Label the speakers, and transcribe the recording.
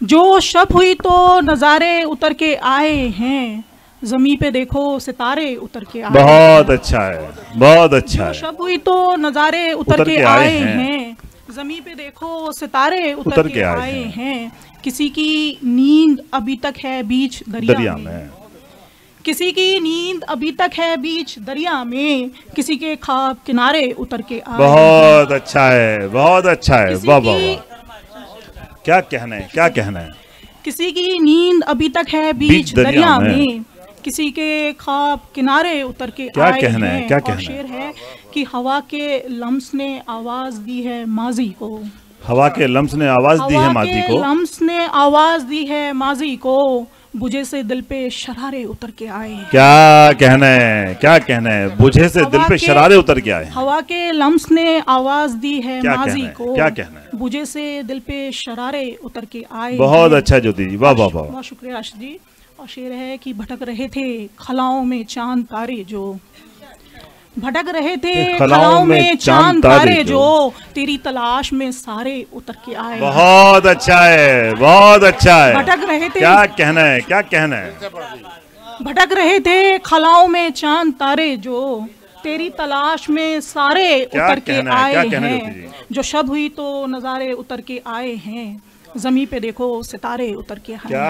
Speaker 1: जो शब हुई तो नज़ारे उतर के आए हैं, ज़मीं पे देखो सितारे उतर के आए।
Speaker 2: बहुत अच्छा है, बहुत अच्छा है।
Speaker 1: शब हुई तो नज़ारे उतर के आए हैं, ज़मीं पे देखो सितारे उतर के आए हैं। किसी की नींद अभी तक है बीच दरिया में, किसी की नींद अभी तक है बीच दरिया में, किसी के ख्वाब किनारे उतर के आए।
Speaker 2: बहुत अच्छा है, बहुत अच्छा है। वाह वाह वाह, क्या कहना है, क्या कहना है।
Speaker 1: किसी की नींद अभी तक है बीच दरिया में, किसी के ख्वाब किनारे उतर के
Speaker 2: क्या
Speaker 1: आए
Speaker 2: कहना है,
Speaker 1: हैं।
Speaker 2: क्या
Speaker 1: और
Speaker 2: कहना
Speaker 1: शेर है कि हवा के लम्स ने आवाज दी है माजी को,
Speaker 2: हवा के लम्स ने आवाज दी है माजी को,
Speaker 1: लम्स ने आवाज दी है माजी को, बुझे से दिल पे शरारे उतर के आए।
Speaker 2: क्या कहना है, क्या कहना है। बुझे से दिल पे शरारे उतर के आए।
Speaker 1: हवा के लम्स ने आवाज दी है माजी को,
Speaker 2: क्या कहना है।
Speaker 1: बुझे से दिल पे शरारे उतर के आए।
Speaker 2: बहुत अच्छा ज्योति जी, वाह वाह वाह।
Speaker 1: बहुत शुक्रिया राशिद जी। और शेर है कि भटक रहे थे खलाओं में चांद तारे जो, भटक रहे थे खलाओं में चांद तारे जो, तेरी तलाश में सारे उतर के आए।
Speaker 2: बहुत अच्छा है, बहुत अच्छा है।
Speaker 1: भटक रहे थे,
Speaker 2: क्या कहना है, क्या कहना है।
Speaker 1: भटक रहे थे खलाओं में चांद तारे जो, तेरी तलाश में सारे उतर के आए हैं। जो शब हुई तो नज़ारे उतर के आए हैं, ज़मीं पे देखो सितारे उतर के आए।